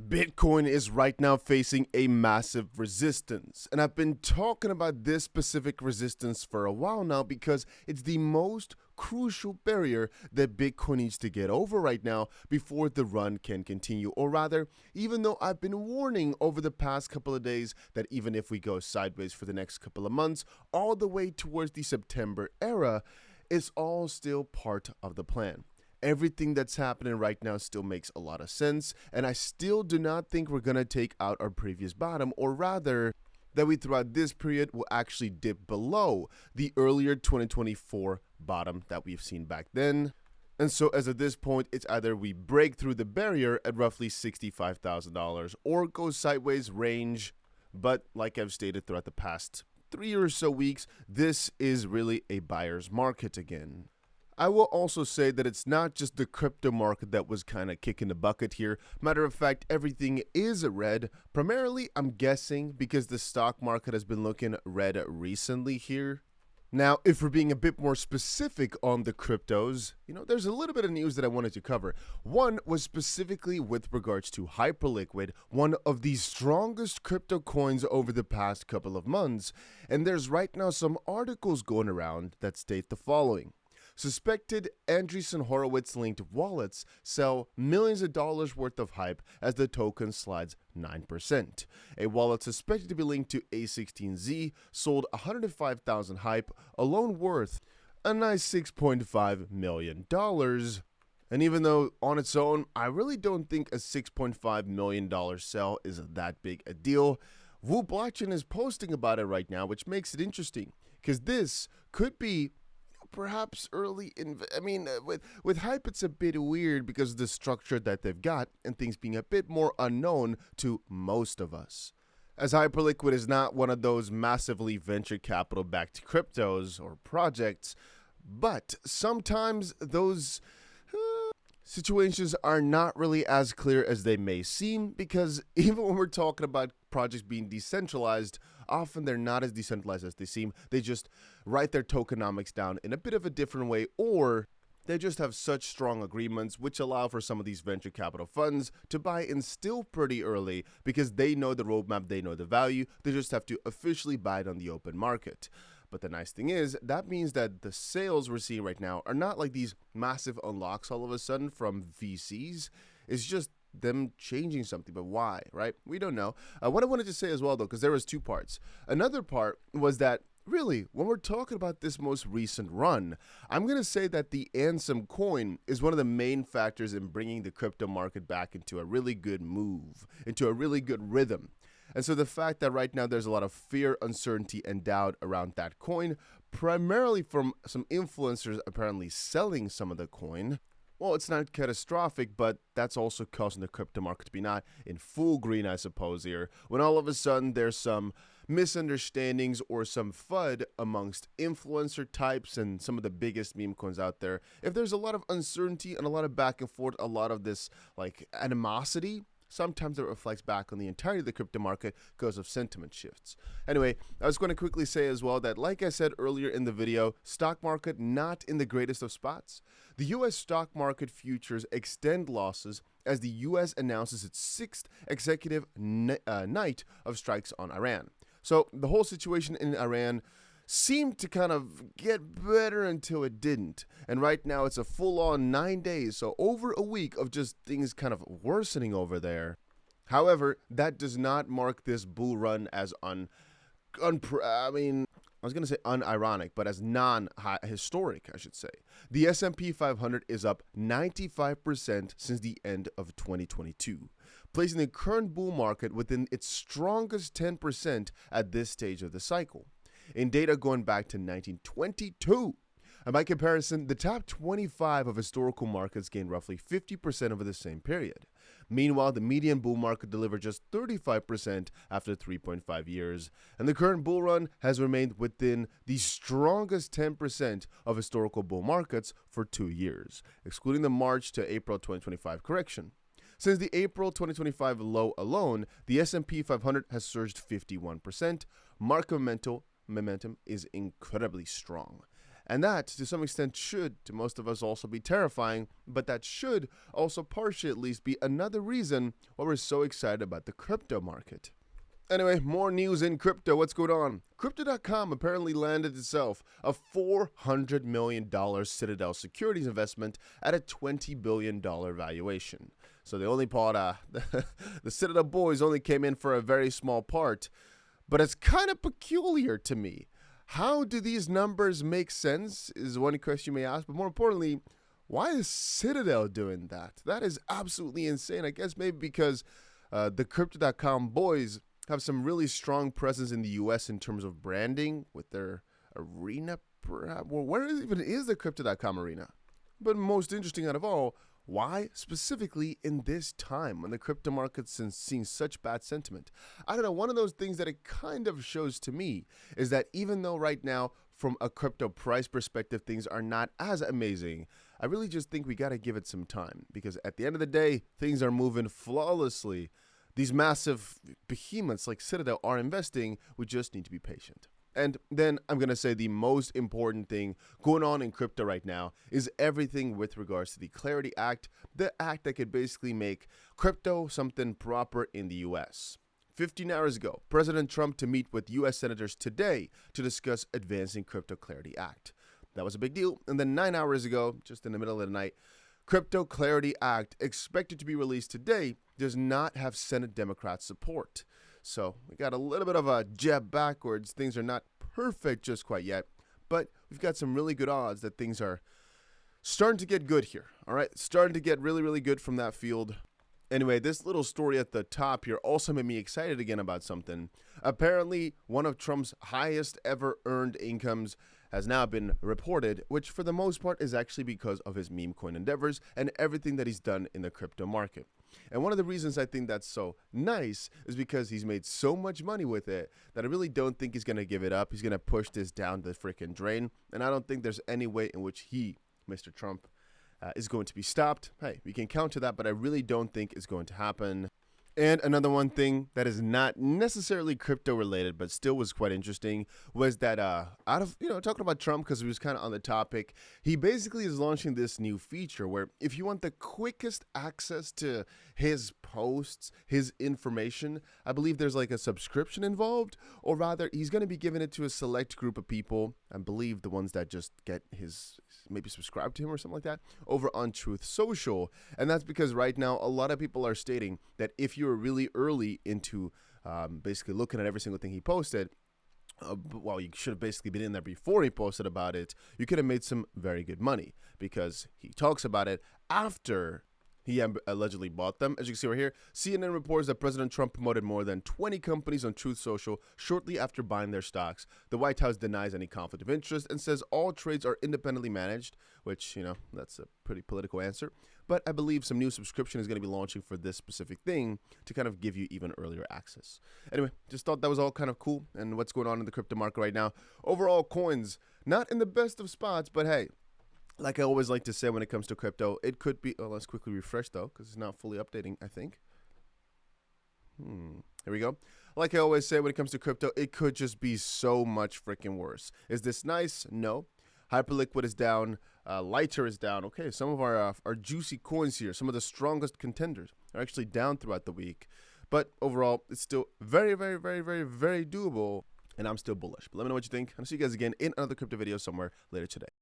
Bitcoin is right now facing a massive resistance, and I've been talking about this specific resistance for a while now because it's the most crucial barrier that Bitcoin needs to get over right now before the run can continue. Or rather, even though I've been warning over the past couple of days that even if we go sideways for the next couple of months, all the way towards the September era, it's all still part of the plan. Everything that's happening right now still makes a lot of sense, and I still do not think we're going to take out our previous bottom, or rather, that we throughout this period will actually dip below the earlier 2024 bottom that we've seen back then. And so as of this point, it's either we break through the barrier at roughly $65,000 or go sideways range. But like I've stated throughout the past 3 or so weeks, this is really a buyer's market again. I will also say that it's not just the crypto market that was kind of kicking the bucket here. Matter of fact, everything is red. Primarily, I'm guessing because the stock market has been looking red recently here. Now, if we're being a bit more specific on the cryptos, there's a little bit of news that I wanted to cover. One was specifically with regards to Hyperliquid, one of the strongest crypto coins over the past couple of months. And there's right now some articles going around that state the following. Suspected Andreessen Horowitz-linked wallets sell millions of dollars worth of hype as the token slides 9%. A wallet suspected to be linked to A16Z sold 105,000 hype, alone worth a nice $6.5 million. And even though on its own, I really don't think a $6.5 million sell is that big a deal, 𝗲𝗂 is posting about it right now, which makes it interesting, because this could be perhaps early with hype, it's a bit weird because of the structure that they've got and things being a bit more unknown to most of us. As Hyperliquid is not one of those massively venture capital backed cryptos or projects, but sometimes those situations are not really as clear as they may seem, because even when we're talking about projects being decentralized, often they're not as decentralized as they seem. They just write their tokenomics down in a bit of a different way, or they just have such strong agreements which allow for some of these venture capital funds to buy in still pretty early because they know the roadmap, they know the value, they just have to officially buy it on the open market. But the nice thing is, that means that the sales we're seeing right now are not like these massive unlocks all of a sudden from VCs. It's just them changing something, but why, right? We don't know. What I wanted to say as well, though, because there was two parts. Another part was that, really, when we're talking about this most recent run, I'm going to say that the 𝗕𝗁𝗀 coin is one of the main factors in bringing the crypto market back into a really good move, into a really good rhythm. And so the fact that right now there's a lot of fear, uncertainty, and doubt around that coin, primarily from some influencers apparently selling some of the coin, well, it's not catastrophic, but that's also causing the crypto market to be not in full green, I suppose, here, when all of a sudden there's some misunderstandings or some FUD amongst influencer types and some of the biggest meme coins out there. If there's a lot of uncertainty and a lot of back and forth, a lot of this animosity, sometimes it reflects back on the entirety of the crypto market because of sentiment shifts. Anyway, I was going to quickly say as well that, like I said earlier in the video, stock market not in the greatest of spots. The U.S. stock market futures extend losses as the U.S. announces its sixth executive night of strikes on Iran. So the whole situation in Iran seemed to kind of get better until it didn't. And right now it's a full-on 9 days, so over a week of just things kind of worsening over there. However, that does not mark this bull run as unironic, but as non-historic, I should say. The S&P 500 is up 95% since the end of 2022, placing the current bull market within its strongest 10% at this stage of the cycle. In data going back to 1922. And by comparison, the top 25 of historical markets gained roughly 50% over the same period. Meanwhile, the median bull market delivered just 35% after 3.5 years, and the current bull run has remained within the strongest 10% of historical bull markets for 2 years, excluding the March to April 2025 correction. Since the April 2025 low alone, the S&P 500 has surged 51%. Market momentum is incredibly strong. And that, to some extent, should, to most of us, also be terrifying, but that should also partially at least be another reason why we're so excited about the crypto market. Anyway, more news in crypto. What's going on? Crypto.com apparently landed itself a $400 million Citadel securities investment at a $20 billion valuation. So the only part, the Citadel boys only came in for a very small part, but it's kind of peculiar to me. How do these numbers make sense is one question you may ask, but more importantly, why is Citadel doing that? That is absolutely insane. I guess maybe because the Crypto.com boys have some really strong presence in the US in terms of branding with their arena, perhaps. Well, where even is the Crypto.com arena? But most interesting out of all, why specifically in this time when the crypto market's seeing such bad sentiment? I don't know, one of those things that it kind of shows to me is that even though right now from a crypto price perspective things are not as amazing, I really just think we got to give it some time, because at the end of the day, things are moving flawlessly. These massive behemoths like Citadel are investing. We just need to be patient. And then I'm going to say the most important thing going on in crypto right now is everything with regards to the Clarity Act, the act that could basically make crypto something proper in the US. 15 hours ago, President Trump to meet with US senators today to discuss advancing Crypto Clarity Act. That was a big deal. And then 9 hours ago, just in the middle of the night, Crypto Clarity Act, expected to be released today, does not have Senate Democrat support. So we got a little bit of a jab backwards. Things are not perfect just quite yet, but we've got some really good odds that things are starting to get good here. All right, starting to get really, really good from that field. Anyway, this little story at the top here also made me excited again about something. Apparently, one of Trump's highest ever earned incomes has now been reported, which for the most part is actually because of his meme coin endeavors and everything that he's done in the crypto market. And one of the reasons I think that's so nice is because he's made so much money with it that I really don't think he's going to give it up. He's going to push this down the freaking drain. And I don't think there's any way in which he, Mr. Trump, is going to be stopped. Hey, we can counter that, but I really don't think it's going to happen. And another one thing that is not necessarily crypto related, but still was quite interesting, was that out of, talking about Trump, because he was kind of on the topic, he basically is launching this new feature where if you want the quickest access to his posts, his information, I believe there's like a subscription involved, or rather he's going to be giving it to a select group of people. I believe the ones that just get his, maybe subscribe to him or something like that, over on Truth Social. And that's because right now a lot of people are stating that if you're really early into basically looking at every single thing he posted, well, you should have basically been in there before he posted about it, you could have made some very good money, because he talks about it after he allegedly bought them. As you can see right here, CNN reports that President Trump promoted more than 20 companies on Truth Social shortly after buying their stocks. The White House denies any conflict of interest and says all trades are independently managed, which, that's a pretty political answer. But I believe some new subscription is going to be launching for this specific thing to kind of give you even earlier access. Anyway, just thought that was all kind of cool and what's going on in the crypto market right now. Overall, coins, not in the best of spots, but hey, like I always like to say when it comes to crypto, it could be, let's quickly refresh though, because it's not fully updating, I think. Here we go. Like I always say when it comes to crypto, it could just be so much freaking worse. Is this nice? No. Hyperliquid is down. Lighter is down. Okay, some of our juicy coins here, some of the strongest contenders are actually down throughout the week. But overall, it's still very, very, very, very, very doable. And I'm still bullish. But let me know what you think. I'll see you guys again in another crypto video somewhere later today.